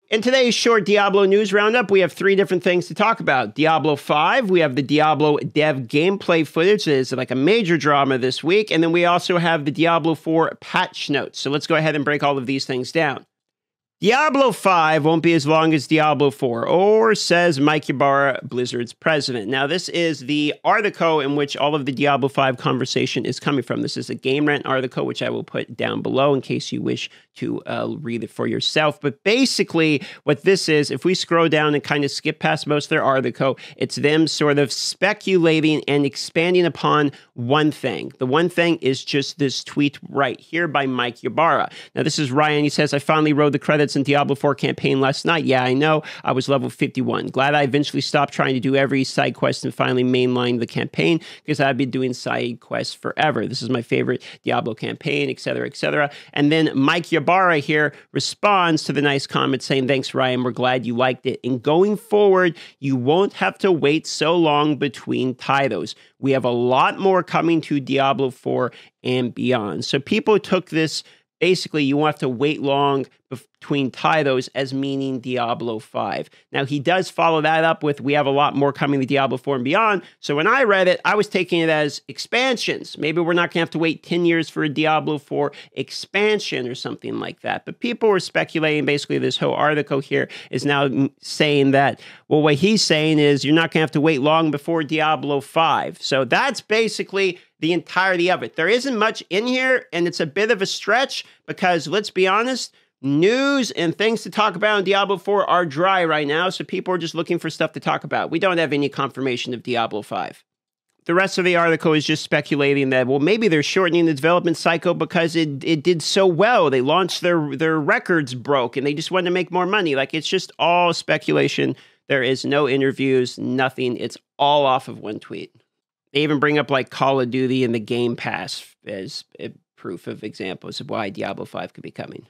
In today's short Diablo news roundup, we have three different things to talk about. Diablo 5, we have the Diablo dev gameplay footage that is like a major drama this week, and then we also have the Diablo 4 patch notes. So let's go ahead and break all of these things down. Diablo 5 won't be as long as Diablo 4, or says Mike Ybarra, Blizzard's president. Now, this is the article in which all of the Diablo 5 conversation is coming from. This is a Game Rant article, which I will put down below in case you wish to read it for yourself. But basically, what this is, if we scroll down and kind of skip past most of their article, it's them sort of speculating and expanding upon one thing. The one thing is just this tweet right here by Mike Ybarra. Now, this is Ryan. He says, I finally wrote the credits in Diablo 4 campaign last night. Yeah, I know. I was level 51. Glad I eventually stopped trying to do every side quest and finally mainlined the campaign because I've been doing side quests forever. This is my favorite Diablo campaign, etc., etc. And then Mike Ybarra here responds to the nice comment saying, thanks, Ryan. We're glad you liked it. And going forward, you won't have to wait so long between titles. We have a lot more coming to Diablo 4 and beyond. So people took this, basically, you won't have to wait long between titles as meaning Diablo 5. Now, he does follow that up with, we have a lot more coming to Diablo 4 and beyond. So when I read it, I was taking it as expansions. Maybe we're not going to have to wait 10 years for a Diablo 4 expansion or something like that. But people were speculating, basically, this whole article here is now saying that, well, what he's saying is you're not going to have to wait long before Diablo 5. So that's basically the entirety of it. There isn't much in here, and it's a bit of a stretch because, let's be honest, news and things to talk about in Diablo 4 are dry right now, so people are just looking for stuff to talk about. We don't have any confirmation of Diablo 5. The rest of the article is just speculating that, well, maybe they're shortening the development cycle because it did so well. They launched their records broke, and they just wanted to make more money. Like, it's just all speculation. There is no interviews, nothing. It's all off of one tweet. They even bring up like Call of Duty and the Game Pass as proof of examples of why Diablo 5 could be coming.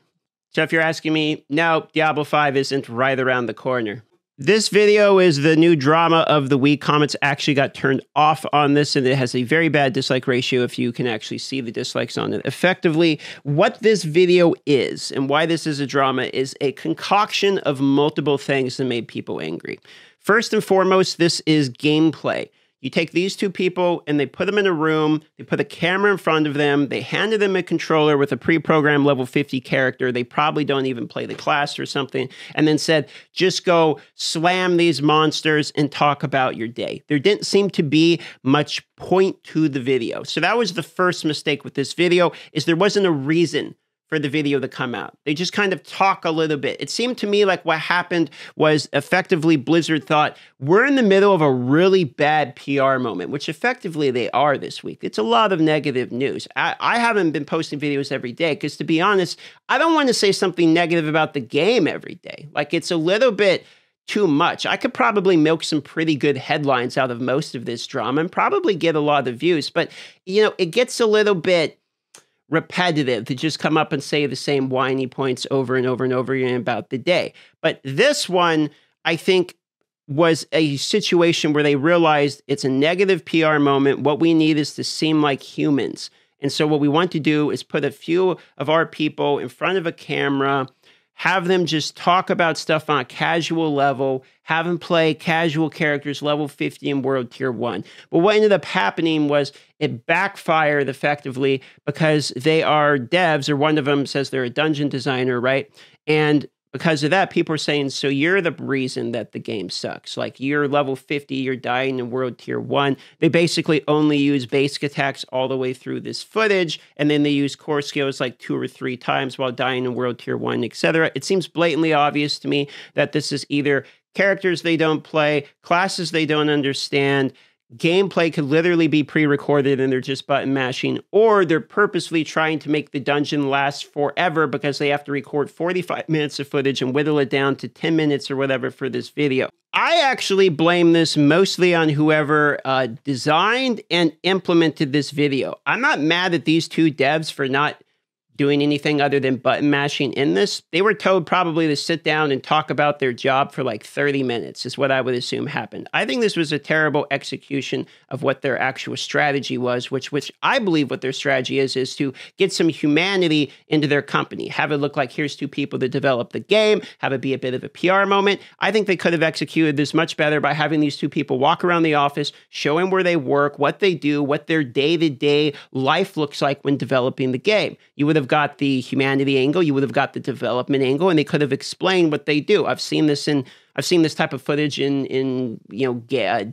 So if you're asking me, no, Diablo 5 isn't right around the corner. This video is the new drama of the week. Comments actually got turned off on this, and it has a very bad dislike ratio if you can actually see the dislikes on it. Effectively, what this video is and why this is a drama is a concoction of multiple things that made people angry. First and foremost, this is gameplay. You take these two people and they put them in a room, they put a camera in front of them, they handed them a controller with a pre-programmed level 50 character, they probably don't even play the class or something, and then said, just go slam these monsters and talk about your day. There didn't seem to be much point to the video. So that was the first mistake with this video, is there wasn't a reason for the video to come out. They just kind of talk a little bit. It seemed to me like what happened was effectively Blizzard thought, we're in the middle of a really bad PR moment, which effectively they are this week. It's a lot of negative news. I haven't been posting videos every day because, to be honest, I don't want to say something negative about the game every day. Like, it's a little bit too much. I could probably milk some pretty good headlines out of most of this drama and probably get a lot of views, but, you know, it gets a little bit repetitive to just come up and say the same whiny points over and over and over again about the day. But this one, I think, was a situation where they realized it's a negative PR moment. What we need is to seem like humans. And so what we want to do is put a few of our people in front of a camera, have them just talk about stuff on a casual level, have them play casual characters level 50 in World Tier 1. But what ended up happening was it backfired effectively because they are devs, or one of them says they're a dungeon designer, right? And because of that, people are saying, so you're the reason that the game sucks. Like, you're level 50, you're dying in World Tier 1. They basically only use basic attacks all the way through this footage, and then they use core skills like 2 or 3 times while dying in World Tier 1, etc. It seems blatantly obvious to me that this is either characters they don't play, classes they don't understand, gameplay could literally be pre-recorded and they're just button mashing, or they're purposely trying to make the dungeon last forever because they have to record 45 minutes of footage and whittle it down to 10 minutes or whatever for this video. I actually blame this mostly on whoever designed and implemented this video. I'm not mad at these two devs for not doing anything other than button mashing in this. They were told probably to sit down and talk about their job for like 30 minutes is what I would assume happened. I think this was a terrible execution of what their actual strategy was, which I believe what their strategy is to get some humanity into their company. Have it look like here's two people that develop the game, have it be a bit of a PR moment. I think they could have executed this much better by having these two people walk around the office, showing where they work, what they do, what their day-to-day life looks like when developing the game. You would have got the humanity angle, you would have got the development angle, and they could have explained what they do. I've seen this type of footage in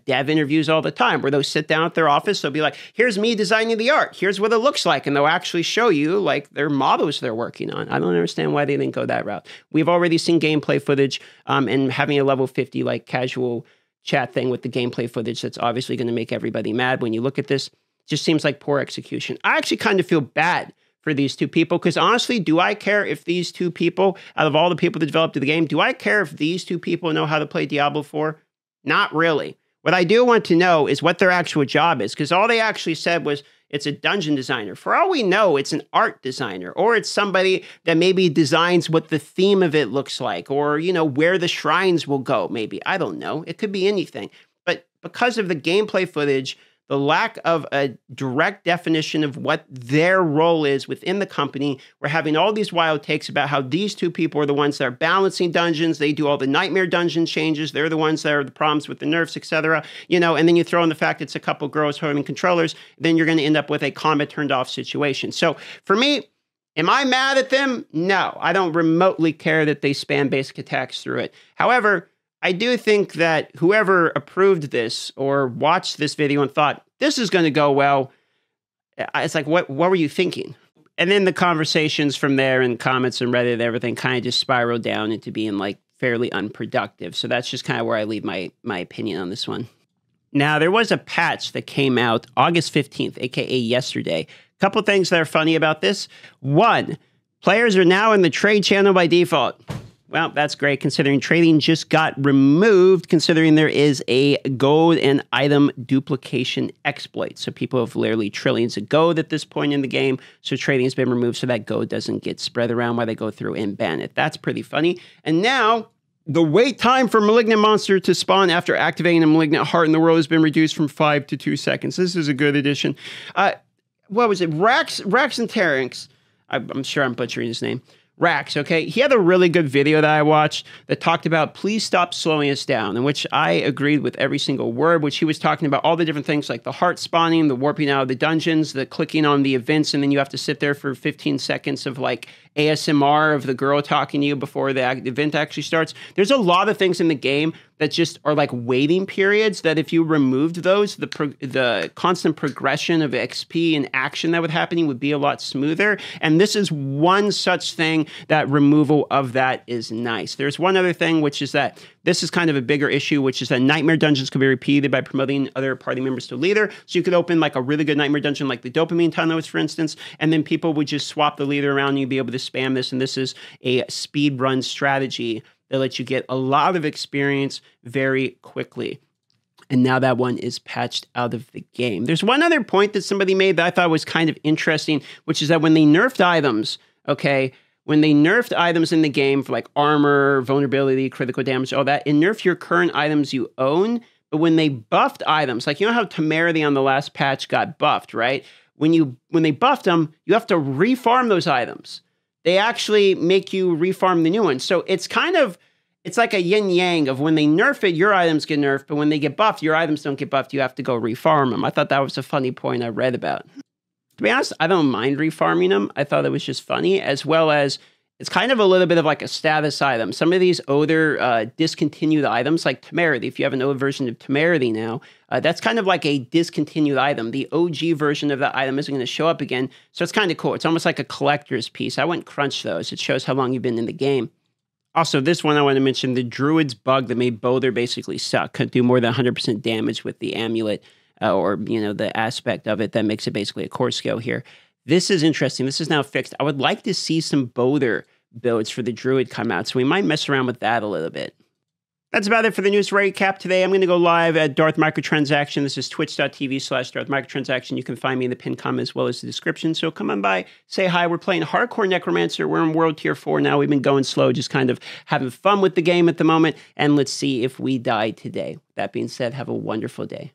dev interviews all the time, where they'll sit down at their office, they'll be like, here's me designing the art, here's what it looks like, and they'll actually show you like their models they're working on. I don't understand why they didn't go that route. We've already seen gameplay footage, and having a level 50 like casual chat thing with the gameplay footage that's obviously going to make everybody mad when you look at this. Just seems like poor execution. I actually kind of feel bad for these two people, because honestly, do I care if these two people, out of all the people that developed the game, do I care if these two people know how to play Diablo 4? Not really. What I do want to know is what their actual job is, because all they actually said was it's a dungeon designer. For all we know, it's an art designer, or it's somebody that maybe designs what the theme of it looks like, or, where the shrines will go, maybe. I don't know. It could be anything. But because of the gameplay footage, the lack of a direct definition of what their role is within the company, we're having all these wild takes about how these two people are the ones that are balancing dungeons. They do all the nightmare dungeon changes. They're the ones that are the problems with the nerfs, etc. And then you throw in the fact it's a couple girls holding controllers, then you're going to end up with a combat turned off situation. So for me, am I mad at them? No, I don't remotely care that they spam basic attacks through it. However, I do think that whoever approved this or watched this video and thought, this is going to go well, it's like, what were you thinking? And then the conversations from there and comments and Reddit and everything kind of just spiraled down into being like fairly unproductive. So that's just kind of where I leave my opinion on this one. Now, there was a patch that came out August 15th, aka yesterday. A couple things that are funny about this. One, players are now in the trade channel by default. Well, that's great, considering trading just got removed, considering there is a gold and item duplication exploit. So people have literally trillions of gold at this point in the game, so trading has been removed so that gold doesn't get spread around while they go through and ban it. That's pretty funny. And now, the wait time for Malignant Monster to spawn after activating a Malignant Heart in the world has been reduced from 5 to 2 seconds. This is a good addition. What was it? Rax and Terrence. I'm sure I'm butchering his name. Rax, okay? He had a really good video that I watched that talked about please stop slowing us down, in which I agreed with every single word, which he was talking about all the different things like the heart spawning, the warping out of the dungeons, the clicking on the events, and then you have to sit there for 15 seconds of like ASMR of the girl talking to you before the event actually starts. There's a lot of things in the game that just are like waiting periods that if you removed those, the constant progression of XP and action that would happen would be a lot smoother. And this is one such thing that removal of that is nice. There's one other thing, which is that this is kind of a bigger issue, which is that nightmare dungeons can be repeated by promoting other party members to leader. So you could open like a really good nightmare dungeon like the dopamine tunnels, for instance, and then people would just swap the leader around and you'd be able to spam this. And this is a speed run strategy that lets you get a lot of experience very quickly. And now that one is patched out of the game. There's one other point that somebody made that I thought was kind of interesting, which is that when they nerfed items, okay, when they nerfed items in the game for like armor, vulnerability, critical damage, all that, it nerfed your current items you own. But when they buffed items, like you know how Temerity on the last patch got buffed, right? When they buffed them, you have to refarm those items. They actually make you refarm the new ones. So it's like a yin-yang of when they nerf it, your items get nerfed, but when they get buffed, your items don't get buffed. You have to go refarm them. I thought that was a funny point I read about. To be honest, I don't mind refarming them. I thought it was just funny, as well as it's kind of a little bit of like a status item. Some of these older discontinued items, like Temerity, if you have an old version of Temerity now, that's kind of like a discontinued item. The OG version of that item isn't going to show up again, so it's kind of cool. It's almost like a collector's piece. I wouldn't crunch those. It shows how long you've been in the game. Also, this one I want to mention, the Druid's bug that made Boulder basically suck. Couldn't do more than 100% damage with the amulet, or the aspect of it that makes it basically a core skill here. This is interesting. This is now fixed. I would like to see some Boulder builds for the Druid come out, so we might mess around with that a little bit. That's about it for the news recap today. I'm going to go live at Darth Microtransaction. This is twitch.tv/Darth Microtransaction. You can find me in the pinned comment as well as the description. So come on by, say hi. We're playing Hardcore Necromancer. We're in World Tier 4 now. We've been going slow, just kind of having fun with the game at the moment. And let's see if we die today. That being said, have a wonderful day.